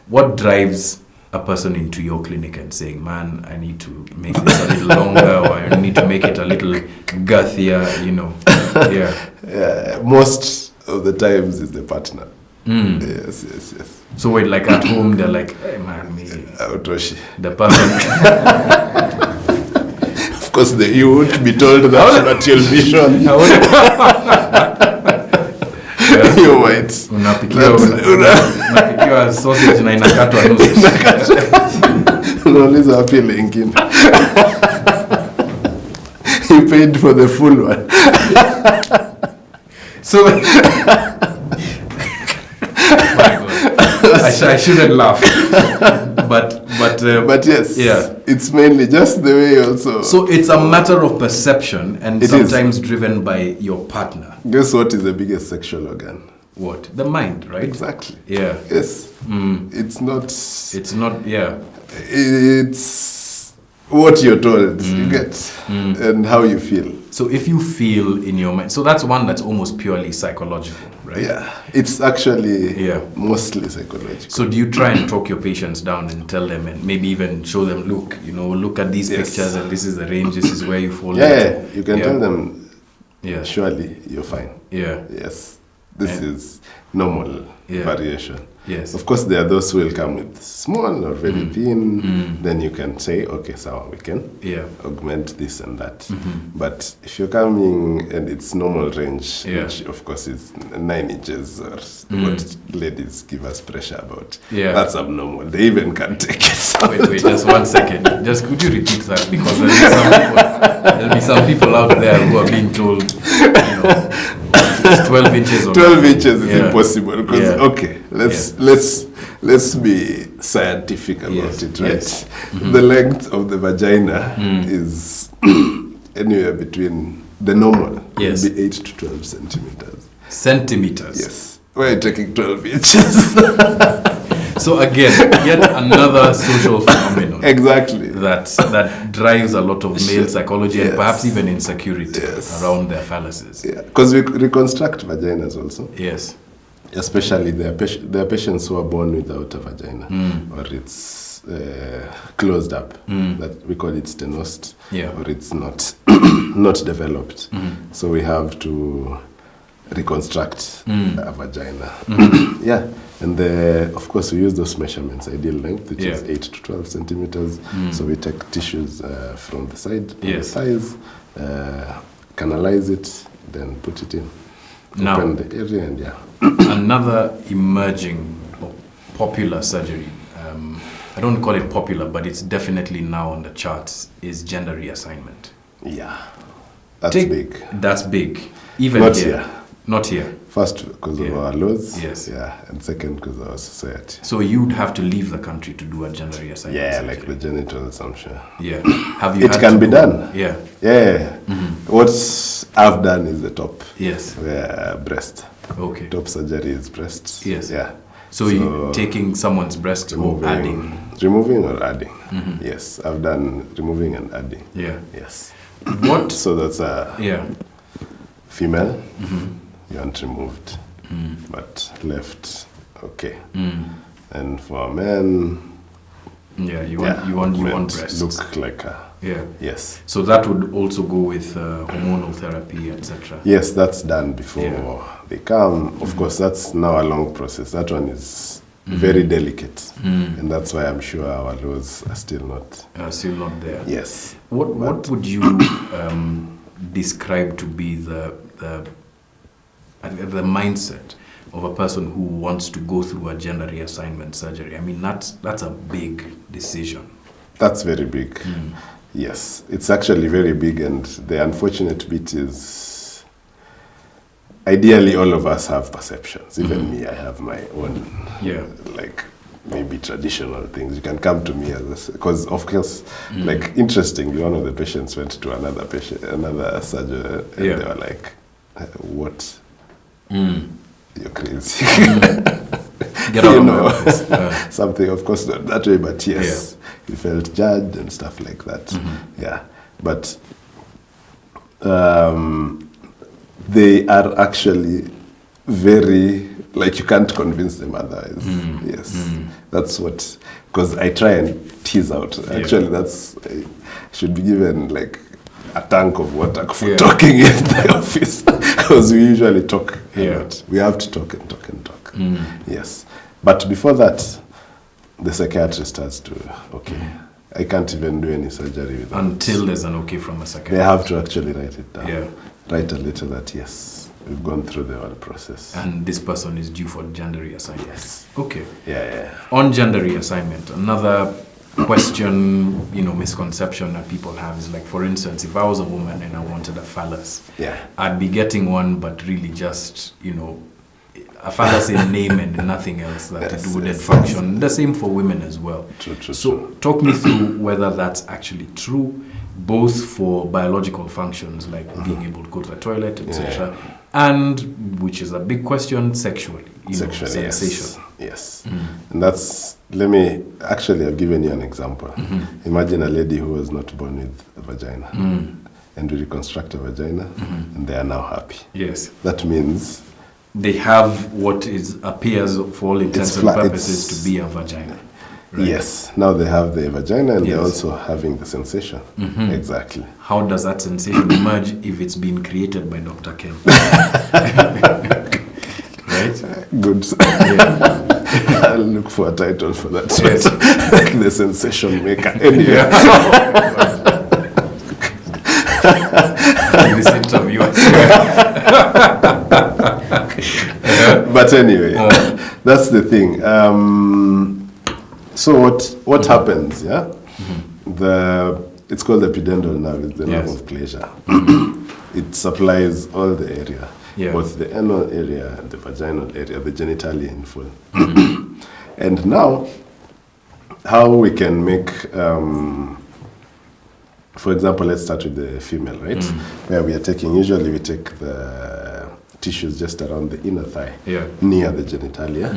what drives a person into your clinic and saying, "Man, I need to make this a little longer, or I need to make it a little girthier," Most of the times it's the partner. Yes. So wait, at home they're like, "Hey man, the person." Of course, you won't be told that at your vision. You might. Unapikiwa sausage na inakatwa nusu. Unauliza wapi ile ingine. You paid for the full one. So I shouldn't laugh, but yes, it's mainly just the way also. So it's a matter of perception, and sometimes driven by your partner. Guess what is the biggest sexual organ? What? The mind, right? Exactly. Yeah. Yes. It's not. Yeah. It's what you're told. You get and how you feel. So if you feel in your mind, so that's one that's almost purely psychological, right? Yeah, it's actually mostly psychological. So do you try and talk your patients down and tell them, and maybe even show them, look at these pictures, and this is the range, this is where you fall into. You can tell them, surely you're fine. Yeah. Yes, this is normal variation. Yes. Of course, there are those who will come with small or very thin. Then you can say, okay, so we can augment this and that. But if you're coming and it's normal range, which of course is 9 inches or what ladies give us pressure about, that's abnormal. They even can't take it. Wait, just 1 second. Just could you repeat that? Because there'll be some people out there who are being told, it's 12 inches. 12 inches is impossible because let's be scientific about it, right? Yes. The length of the vagina is anywhere between the normal will be 8 to 12 centimeters. Centimeters. Yes. We're taking 12 inches. So again, yet another social phenomenon. Exactly. That drives a lot of male psychology and perhaps even insecurity around their phalluses. Yeah, because we reconstruct vaginas also. Yes. Especially there are patients who are born without a vagina or it's closed up. That we call it stenosed, or it's not not developed. So we have to reconstruct a vagina. And And of course, we use those measurements, ideal length, which is 8 to 12 centimeters. So we take tissues from the side, the thighs, canalize it, then put it in. Now, open the area, and another emerging or popular surgery, I don't call it popular, but it's definitely now on the charts, is gender reassignment. Yeah, that's big. That's big. Even not here. Not here. First, because of our laws. Yes. Yeah, and second, because of our society. So you'd have to leave the country to do a gender reassignment. Yeah, surgery. like the genitals, I'm sure. Yeah. Have you? It can be done. Yeah. Yeah. What I've done is the top. Yes. Breast. Okay. Top surgery is breast. Yes. Yeah. So you taking someone's breast or adding? Removing or adding. Yes, I've done removing and adding. Yeah. Yes. What? So that's a female. You want removed, but left. Okay. And for men. Yeah, you want breasts. Look like a. Yeah. Yes. So that would also go with hormonal therapy, etc. Yes, that's done before they come. Of course, that's now a long process. That one is very delicate, and that's why I'm sure our laws are still not there. Yes. What would you describe to be the mindset of a person who wants to go through a gender reassignment surgery? I mean, that's a big decision. That's very big. Yes, it's actually very big, and the unfortunate bit is, ideally, all of us have perceptions. Even me, I have my own, like maybe traditional things. You can come to me because, of course, like interestingly, one of the patients went to another surgeon, and they were like, "What? You're crazy." Get out of my office. Something, of course, not that way, but yes, he felt judged and stuff like that. Yeah, but they are actually very, like, you can't convince them otherwise. Yes, that's what, because I try and tease out. Actually, that's, I should be given like a tank of water for talking in the office, because we usually talk a lot. We have to talk and talk and talk. Yes, but before that, the psychiatrist has to, I can't even do any surgery without. Until there's an okay from a psychiatrist. They have to actually write it down. Write a letter that, yes, we've gone through the whole process. And this person is due for gender reassignment. Yes. Okay. Yeah. On gender reassignment, another question, misconception that people have is, like, for instance, if I was a woman and I wanted a phallus, I'd be getting one, but really just, a phallus in name and nothing else, that it wouldn't function. The same for women as well. True. So talk me through whether that's actually true, both for biological functions like being able to go to the toilet, etc., and, which is a big question, sexually, sensation. Yes. And that's, I've given you an example. Imagine a lady who was not born with a vagina, and we reconstruct a vagina, and they are now happy. Yes. That means they have what appears, for all intents and purposes, to be a vagina. Right? Yes. Now they have the vagina, and they're also having the sensation. Exactly. How does that sensation emerge if it's been created by Dr. Ken? Right? Good. I'll look for a title for that. Yes. Like the sensation maker. Anyway. This interview. But anyway, that's the thing. So what happens? Yeah, it's called the pudendal nerve. It's the nerve of pleasure. It supplies all the area, both the anal area and the vaginal area, the genitalia in full. And now, how we can make, for example, let's start with the female, right? Where we take the tissues just around the inner thigh, near the genitalia,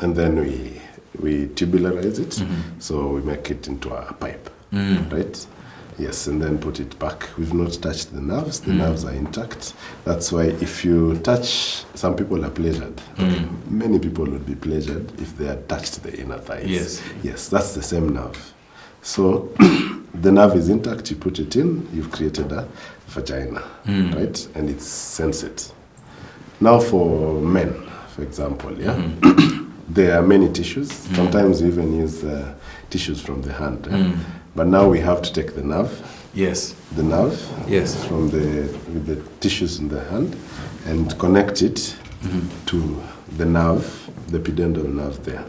and then we tubularize it, so we make it into a pipe, right? Yes, and then put it back. We've not touched the nerves. The nerves are intact. That's why if you touch, some people are pleasured. Many people would be pleasured if they had touched the inner thighs. Yes, that's the same nerve. So the nerve is intact. You put it in. You've created a vagina, right? And it's sensate. Now for men, for example, there are many tissues. Sometimes we even use tissues from the hand. But now we have to take the nerve. Yes. The nerve. Yes. With the tissues in the hand, and connect it to the nerve, the pudendal nerve there.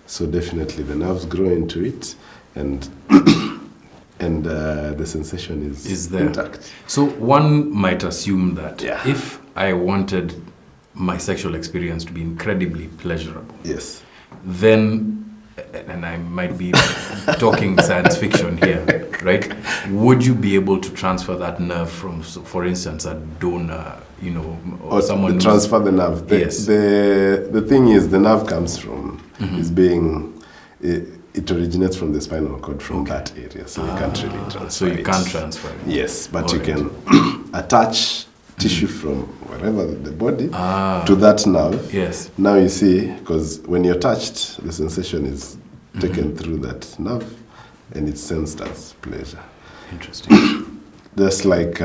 So definitely the nerves grow into it, and the sensation is there. Intact. So one might assume that Yeah. if I wanted my sexual experience to be incredibly pleasurable, Yes. then, and I might be talking science fiction here, right? Would you be able to transfer that nerve from, so for instance, a donor, or someone transfer the nerve? Yes. The thing is, the nerve comes from is being. It originates from the spinal cord from that area, so you can't really transfer. So you can't transfer it. Yes, but All you right. can attach tissue from wherever the body to that nerve. Yes. Now you see, because when you're touched, the sensation is taken through that nerve, and it's sensed as pleasure. Interesting. Just like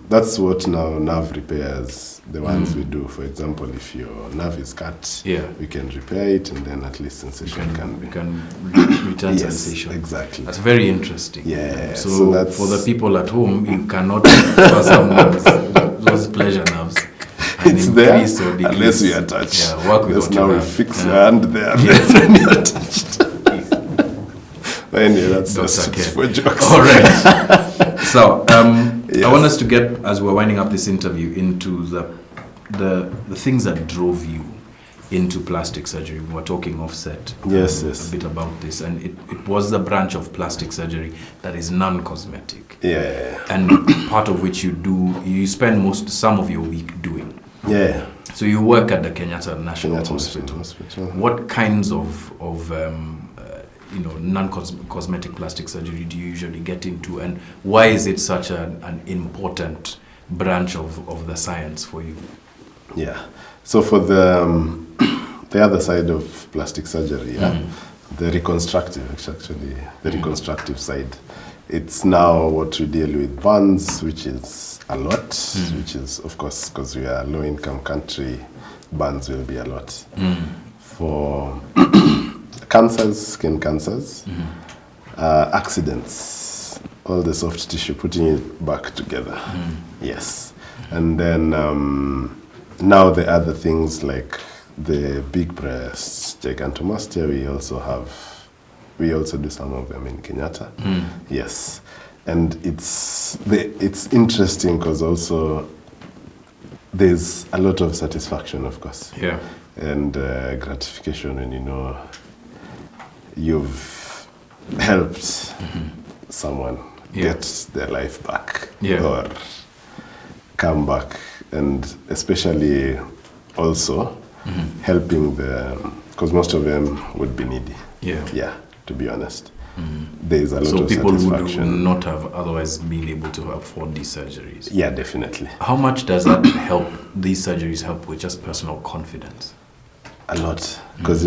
that's what now nerve repairs, the ones we do. For example, if your nerve is cut, we can repair it, and then at least sensation can be. You can return sensation. Exactly. That's very interesting. Yeah. So that's, for the people at home, you cannot transfer someone's those pleasure nerves. It's there, or decrease. unless you attach. Yeah, work with Just what now you we have. fix your hand there, then you're attached. Anyway, that's Dr. just Ken. for jokes. All right. So, Yes. I want us to get, as we're winding up this interview, into the things that drove you into plastic surgery. We were talking offset Yes. a bit about this, and it was the branch of plastic surgery that is non-cosmetic. Yeah. And part of which you spend some of your week doing. Yeah. So you work at the Kenyatta National Kenyatta Hospital. Hospital. What kinds of non-cosmetic plastic surgery do you usually get into, and why is it such an important branch of the science for you? Yeah. So for the other side of plastic surgery, the reconstructive side, it's now what we deal with burns, which is a lot, which is, of course, because we are a low-income country, burns will be a lot. For cancers, skin cancers, accidents, all the soft tissue, putting it back together. Yes. And then now the other things like the big breasts, gigantomastia, we also do some of them in Kenyatta. Yes. And it's interesting because also there's a lot of satisfaction, of course. Yeah. And gratification when you've helped someone get their life back or come back, and especially also helping because most of them would be needy. Yeah, to be honest. There's a lot of people satisfaction. who would not have otherwise been able to afford these surgeries. Yeah, definitely. How much does that help, these surgeries help with just personal confidence? A lot, because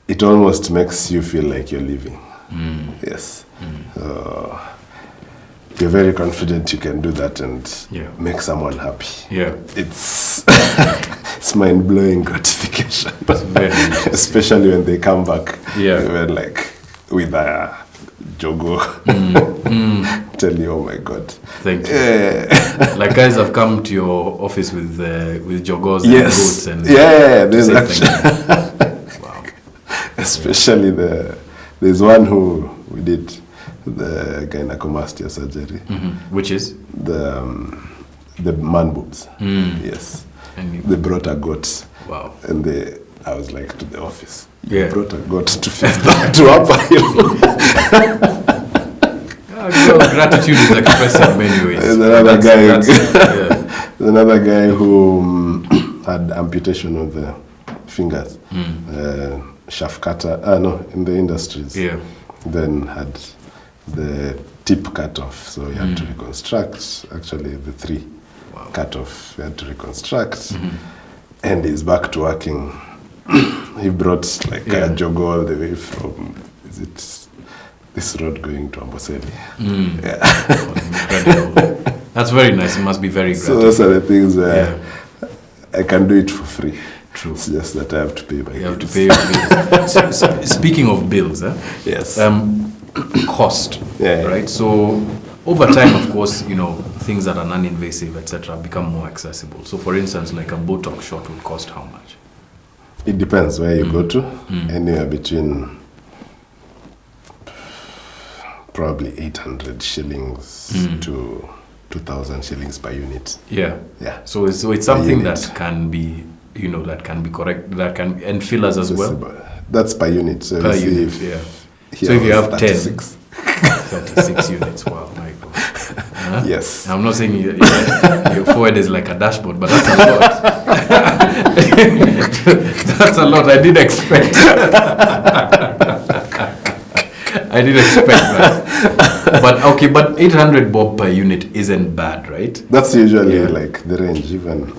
it almost makes you feel like you're living. Yes. You're very confident you can do that and make someone happy. Yeah. It's it's mind-blowing gratification. Very especially when they come back. Yeah. Even like with a jogo. Tell you, oh my God. Thank you. Like guys have come to your office with jogos and goats and there's actually wow. Especially there's one who we did the gynecomastia surgery. Which is the man boobs. Yes. And they brought a goat. Wow. And I was like, to the office. Yeah. They brought a goat to Fifth to Upper Hill. Gratitude is expressed in many ways. There's another guy who had amputation of the fingers. Shaft cutter. In the industries. Yeah. Then had the tip cut off, so he had to reconstruct. Actually, the 3 cut off. He had to reconstruct, and he's back to working. He brought a jogo all the way from this road going to Amboseli. Incredible. That's very nice. It must be very gratifying. So those are the things where I can do it for free. True. It's just that I have to pay my bills. You have to pay your bills. Speaking of bills, yes. Cost, Yeah. right? So over time, of course, you know, things that are non-invasive, etc., become more accessible. So for instance, like a Botox shot would cost how much? It depends where you go to. Anywhere between probably 800 shillings to 2,000 shillings per unit. Yeah. Yeah. So it's something that can be, you know, that can be correct, that can, and fillers as well? That's per unit. So per you unit, see yeah. So if you have 36. 36 units, wow, my God. Huh? Yes. I'm not saying your forehead is like a dashboard, but that's a lot. That's a lot. I did expect. I did expect that. But okay, but 800 bob per unit isn't bad, right? That's usually like the range, even.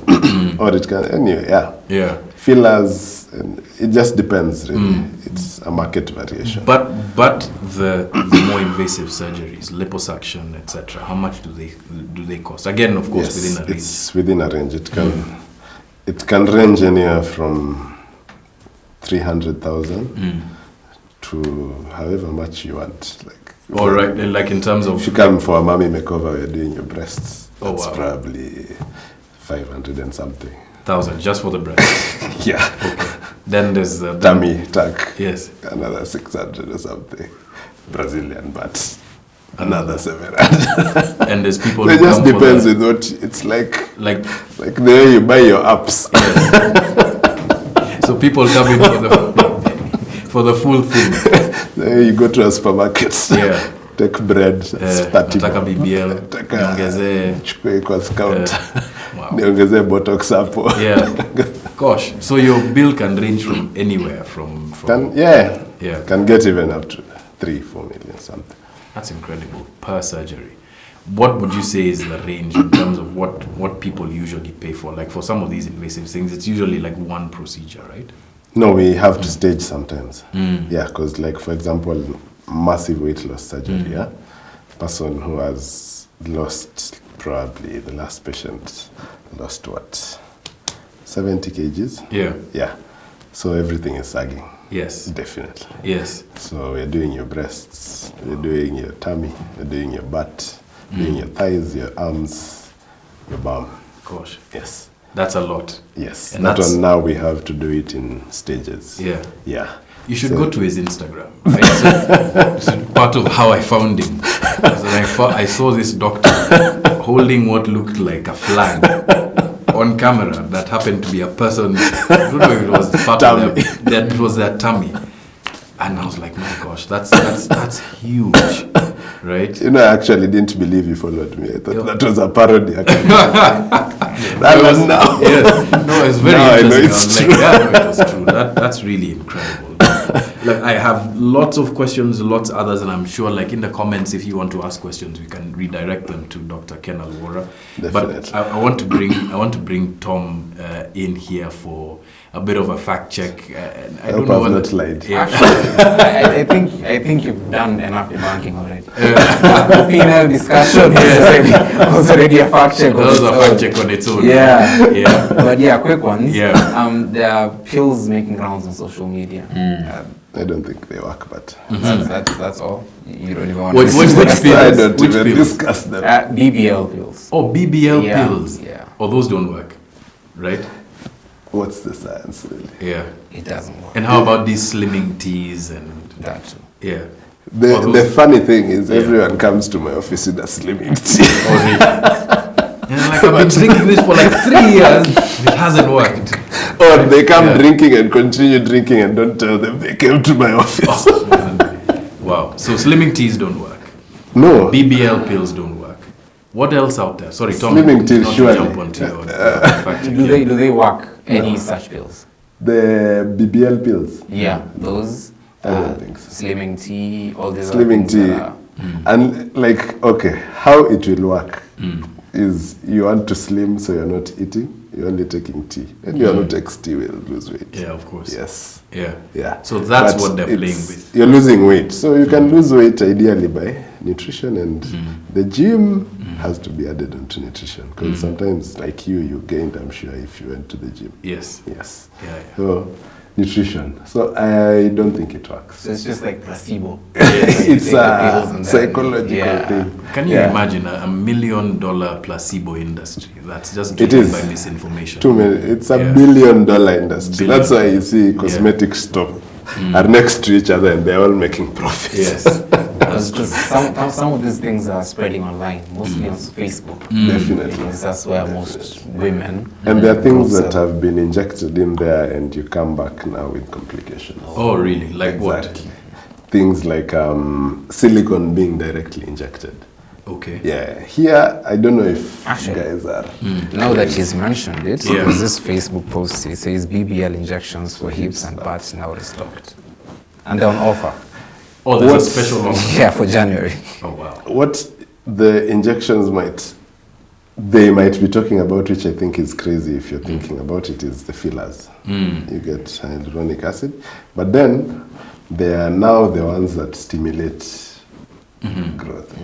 Or it can, anyway, yeah. Yeah. Fillers, and it just depends, really. It's a market variation. But the more invasive surgeries, liposuction, etc., how much do they cost? Again, of course, within a range. It's within a range. It can range anywhere from 300,000 to however much you want. Like, all right, like in terms of, if you come for a mommy makeover, we're doing your breasts. That's wow. probably 500 and something. 1,000 just for the breast. Yeah. Okay. Then there's the tummy tuck. Yes. Another 600 or something. Brazilian butt. Another 700. And there's people. It who just come depends with what it's like. Like the way you buy your apps. Yes. So people come in for the full thing. The way you go to a supermarket. Yeah. Take bread, spati. Nataka BBL. Niongezee. Chukue kwa counter. Wow. Niongezee Botox hapo. Yeah. Gosh. So your bill can range from anywhere from Can get even up to 3-4 million something. That's incredible per surgery. What would you say is the range in terms of what people usually pay for? Like for some of these invasive things, it's usually like one procedure, right? No, we have to stage sometimes. Yeah, because like for example, massive weight loss surgery, person who has lost, probably the last patient lost what, 70 kgs? Yeah. So everything is sagging. Yes. Definitely. Yes. So we're doing your breasts, we're doing your tummy, we're doing your butt, doing your thighs, your arms, your bum. Gosh. Yes. That's a lot. Yes. And now we have to do it in stages. Yeah. Yeah. You should go to his Instagram. Right? So, part of how I found him. I saw this doctor holding what looked like a flag on camera that happened to be a person. I don't know if it was part of that. It was their tummy. And I was like, my gosh, that's huge, right? You know, I actually didn't believe you followed me. I thought that was a parody. That was now. Yes. No, it's very interesting. It was true. That's really incredible. Like, I have lots of questions, lots others, and I'm sure, like in the comments, if you want to ask questions, we can redirect them to Dr. Ken Aluora. But I want to bring Tom in here for a bit of a fact check. I don't know whether not lied. Yeah. Actually, I think you've done enough debunking already. Penal discussion was already a fact check. That was a fact check on its own. Yeah. Yeah. But yeah, quick ones. Yeah. There are pills making rounds on social media. I don't think they work, but that's all. You don't even want to which pills? I don't even discuss them. BBL pills. Oh, BBL pills. Yeah. Oh, those don't work, right? What's the science, really? Yeah. It doesn't work. And how about these slimming teas and that too? Yeah. The funny thing is everyone comes to my office with a slimming tea. Oh, really? And I'm like, I've been drinking this for like 3 years. It hasn't worked. Or they come drinking and continue drinking and don't tell them they came to my office. Oh, wow. So slimming teas don't work. No. BBL pills don't work. What else out there? Sorry, Tom. Slimming teas, surely. Jump onto your fact check. Do they work? Any such pills? The BBL pills? Yeah, those. I don't think so. Slimming tea, all these slimming tea. And like, okay, how it will work is you want to slim so you're not eating, you're only taking tea. And you're not taking tea will lose weight. Yeah, of course. Yes. Yeah. Yeah. So that's what they're playing with. You're losing weight. So you can lose weight ideally by nutrition, and the gym has to be added onto nutrition, because sometimes, like you gained, I'm sure, if you went to the gym. Yes. Yeah. So nutrition. So I don't think it works. So it's just like placebo. It's a psychological thing. Can you imagine a $1 million placebo industry that's just It driven is. by misinformation? It's a $1 billion industry. That's why you see cosmetic stop are next to each other and they're all making profits. Yes. That's true. Some of these things are spreading online, mostly on Facebook. Definitely. Because that's where most women. And there are things that have been injected in there and you come back now with complications. Oh, really? Like Exactly. Things like silicone being directly injected. what? Okay. Yeah. Here, I don't know if Actually, guys are. Now that he's mentioned it, Yeah. there's this Facebook post, it says BBL injections for hips and butts now restocked. And they're on offer. Oh, there's What's- a special offer. Yeah, for January. Oh, wow. What the injections they might be talking about, which I think is crazy if you're thinking about it, is the fillers. You get hyaluronic acid, but then they are now the ones that stimulate growth,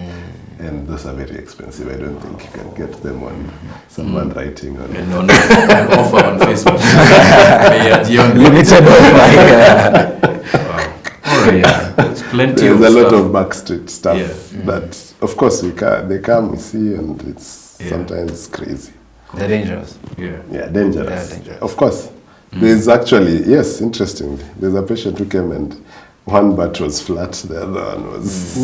and those are very expensive. I don't think you can get them on someone writing on. And on an offer on Facebook. Yeah, Limited offer. Yeah. Wow. All right. Yeah. There's plenty There's of a lot stuff. of backstreet stuff that, of course, they come, we see, and it's sometimes crazy. They're dangerous. Yeah. Yeah, dangerous. They are dangerous. Of course. There's actually, yes, interestingly, there's a patient who came and one butt was flat, the other one was.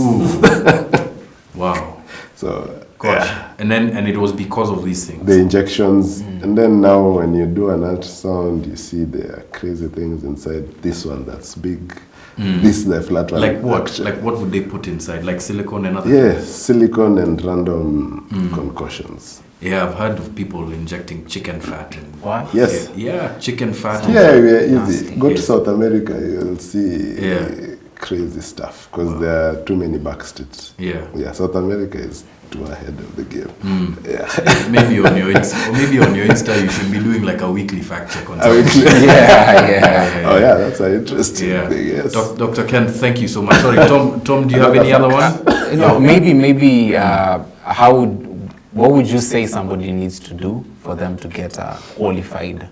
Wow. So, Gosh. And it was because of these things. the injections, and then now when you do an ultrasound, you see there are crazy things inside. This one that's big, this the flat one. Like what? actually. Like what would they put inside? Like silicone and other Yeah, silicone and random concoctions. Yeah, I've heard of people injecting chicken fat and What? Yes. yeah, chicken fat. Yeah, we are easy. Nasty. Go to Yes. South America, you'll see Yeah. crazy stuff because there are too many backstreets. Yeah. Yeah, South America is too ahead of the game. Yeah. Maybe on your Insta, you should be doing like a weekly fact check on Are we something. clear? Yeah. Oh yeah, that's an interesting Yeah. thing. Yes. Dr. Ken, thank you so much. Sorry, Tom, do you have any other one? Maybe what would you say somebody needs to do for them to get a qualified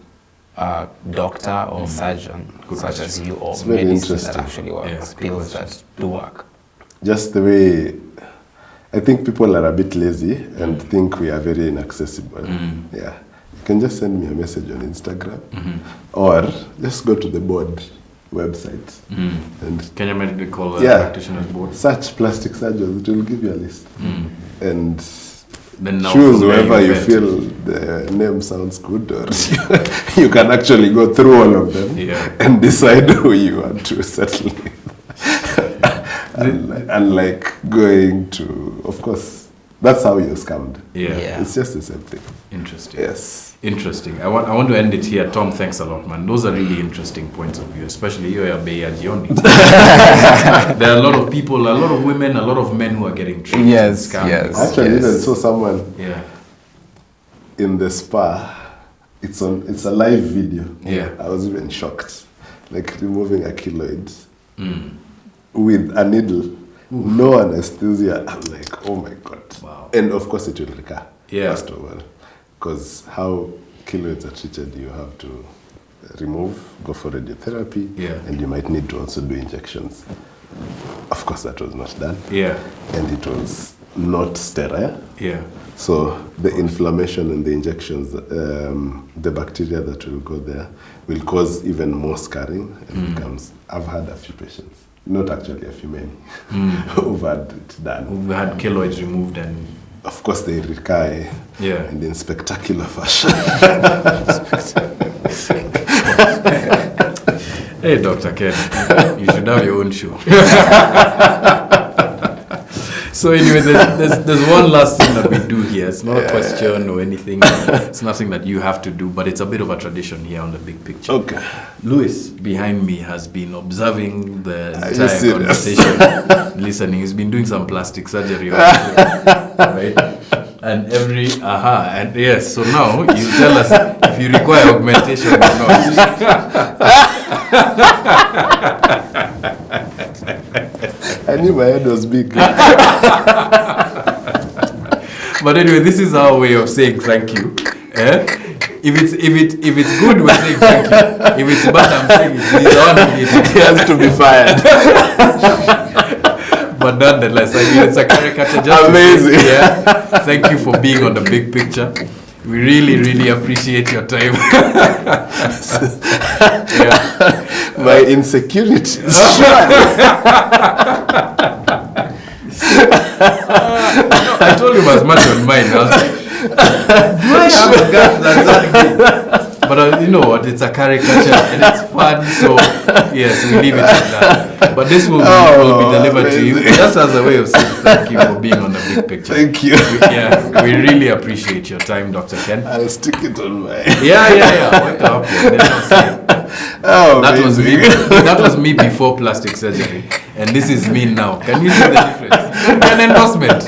doctor or surgeon, such as you, or very medicine that interesting. actually works, pills that do work? Just the way I think people are a bit lazy and think we are very inaccessible. Yeah. You can just send me a message on Instagram or just go to the board website and Kenya Medical Practitioners Board. search plastic surgeons. It will give you a list. And Then now choose from there whoever you vet. feel the name sounds good, or you can actually go through all of them and decide who you want to settle with. Unlike going to, of course, that's how you're scammed. Yeah. It's just the same thing. Interesting. Yes. Interesting. I want to end it here. Tom, thanks a lot, man. Those are really interesting points of view, especially you are Beya Jioni. There are a lot of people, a lot of women, a lot of men who are getting tricked. Yes, and scammed. yes. I actually even saw someone Yeah. in the spa. It's a live video. Yeah. I was even shocked. Like removing a keloid with a needle. No anesthesia. I'm like, oh my God. Wow. And of course it will recur. Yeah. First of all. Because how keloids are treated, you have to remove, go for radiotherapy, and you might need to also do injections. Of course that was not done. Yeah. And it was not sterile. Yeah. So the inflammation and the injections, the bacteria that will go there will cause even more scarring and becomes. I've had a few patients, not actually a few, many, who've had it done. We've had keloids removed and Of course, they recur and in spectacular fashion. Hey, Dr. Ken, you should have your own show. So anyway, there's one last thing that we do here. It's not a question or anything. It's nothing that you have to do, but it's a bit of a tradition here on the big picture. Okay. Louis, behind me, has been observing the Are you entire serious? conversation, listening. He's been doing some plastic surgery, right? And and yes, so now you tell us if you require augmentation or not. I I knew my head was big. But anyway, this is our way of saying thank you. If it's good, we're saying thank you. If it's bad, I'm saying he's the one who did it. He has to be fired. But nonetheless, I mean, it's a caricature. Just amazing. Say, thank you for being on the big picture. We really, really appreciate your time. My insecurities. I told him as much on mine. I was like, do I have a gut that's that big? But you know what? It's a caricature and it's fun. So yes, we leave it at that. But this will be delivered to you just as a way of saying thank you for being on the big picture. Thank you. We really appreciate your time, Dr. Ken. I'll stick it on my. Wake up. That was me. That was me before plastic surgery, and this is me now. Can you see the difference? An endorsement.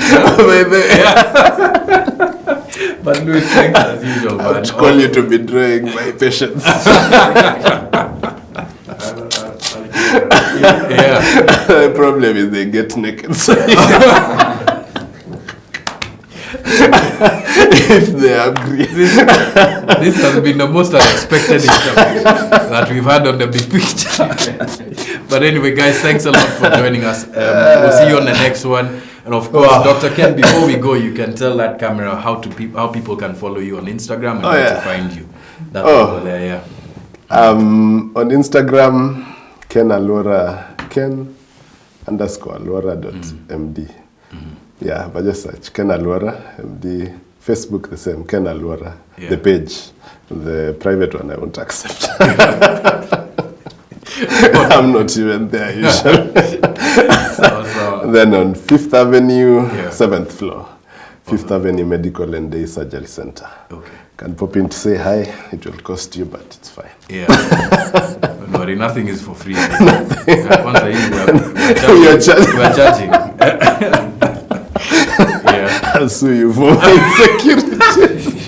But Louis, thanks as usual, man. I would call you to be drawing my patients. The problem is they get naked. So if they agree. This has been the most unexpected interview that we've had on the big picture. But anyway, guys, thanks a lot for joining us. We'll see you on the next one. And of course, Dr. Ken, before we go, you can tell that camera how people can follow you on Instagram and where to find you. That over there, on Instagram, Ken Aluora, Ken_Aluora.md. Yeah, but just search Ken Aluora, MD. Facebook the same, Ken Aluora. The page. The private one I won't accept. I'm not even there usually. Then on 5th Avenue, 7th floor. 5th Avenue Medical and Day Surgery Center. Okay. Can pop in to say hi. It will cost you, but it's fine. Yeah. Don't worry, nothing is for free. Once I we're charging. I'll sue you for my insecurities.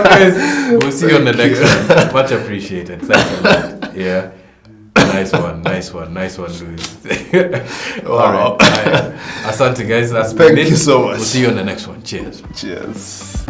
Guys, we'll see you on the next one. Much appreciated. Thanks a lot. Yeah. Nice one, Louis. All right. Asante, guys. Thank you so much. We'll see you on the next one. Cheers. Cheers.